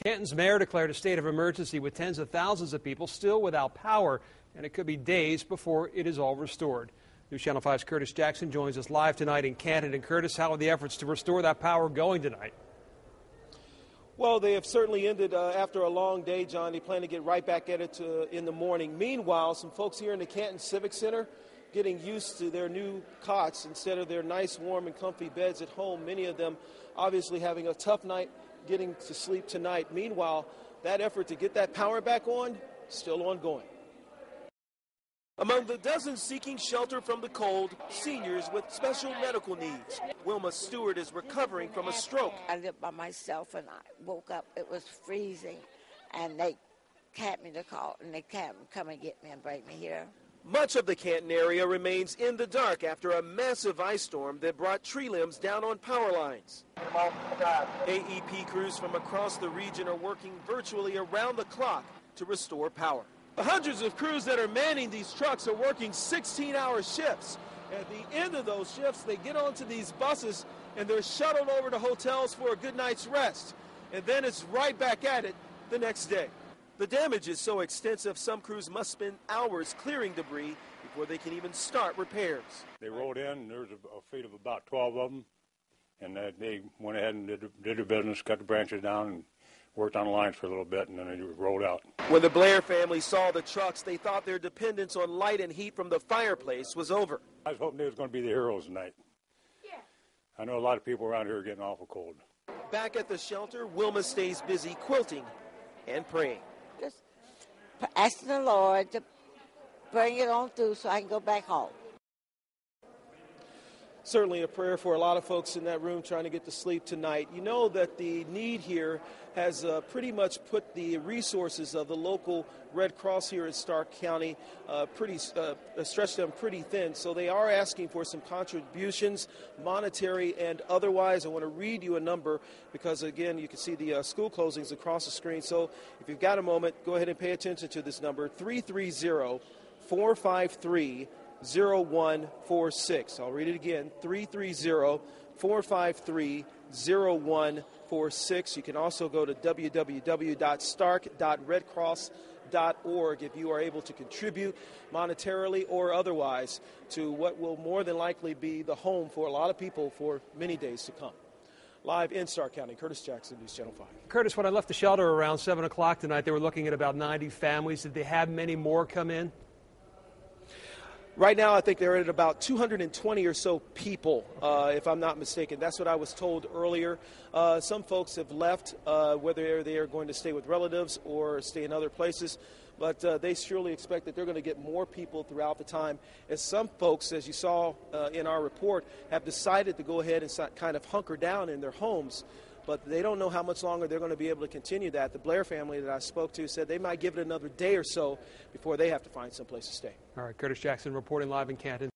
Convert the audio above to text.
Canton's mayor declared a state of emergency with tens of thousands of people still without power, and it could be days before it is all restored. News Channel 5's Curtis Jackson joins us live tonight in Canton. And Curtis, how are the efforts to restore that power going tonight? Well, they have certainly ended after a long day, John. They plan to get right back at it in the morning. Meanwhile, some folks here in the Canton Civic Center getting used to their new cots instead of their nice, warm, and comfy beds at home. Many of them obviously having a tough night getting to sleep tonight. Meanwhile, that effort to get that power back on, still ongoing. Among the dozens seeking shelter from the cold, seniors with special medical needs. Wilma Stewart is recovering from a stroke. I lived by myself and I woke up, it was freezing, and they capped me to call, and they come and get me and bring me here. Much of the Canton area remains in the dark after a massive ice storm that brought tree limbs down on power lines. AEP crews from across the region are working virtually around the clock to restore power. The hundreds of crews that are manning these trucks are working 16-hour shifts. At the end of those shifts, they get onto these buses and they're shuttled over to hotels for a good night's rest. And then it's right back at it the next day. The damage is so extensive, some crews must spend hours clearing debris before they can even start repairs. They rolled in, and there was a fleet of about 12 of them, and they went ahead and did their business, cut the branches down, and worked on the lines for a little bit, and then they rolled out. When the Blair family saw the trucks, they thought their dependence on light and heat from the fireplace was over. I was hoping they was going to be the heroes tonight. Yeah. I know a lot of people around here are getting awful cold. Back at the shelter, Wilma stays busy quilting and praying. Just asking the Lord to bring it on through so I can go back home. Certainly a prayer for a lot of folks in that room trying to get to sleep tonight. You know that the need here has pretty much put the resources of the local Red Cross here in Stark County stretched them pretty thin. So they are asking for some contributions, monetary and otherwise. I want to read you a number because, again, you can see the school closings across the screen. So if you've got a moment, go ahead and pay attention to this number, 330-453-0146. I'll read it again, 330-453-0146. You can also go to www.stark.redcross.org if you are able to contribute monetarily or otherwise to what will more than likely be the home for a lot of people for many days to come. Live in Stark County, Curtis Jackson, News Channel 5. Curtis, when I left the shelter around 7 o'clock tonight, they were looking at about 90 families. Did they have many more come in? Right now, I think they're at about 220 or so people, if I'm not mistaken. That's what I was told earlier. Some folks have left, whether they are going to stay with relatives or stay in other places. But they surely expect that they're going to get more people throughout the time. As some folks, as you saw in our report, have decided to go ahead and kind of hunker down in their homes. But they don't know how much longer they're going to be able to continue that. The Blair family that I spoke to said they might give it another day or so before they have to find some place to stay. All right, Curtis Jackson reporting live in Canton.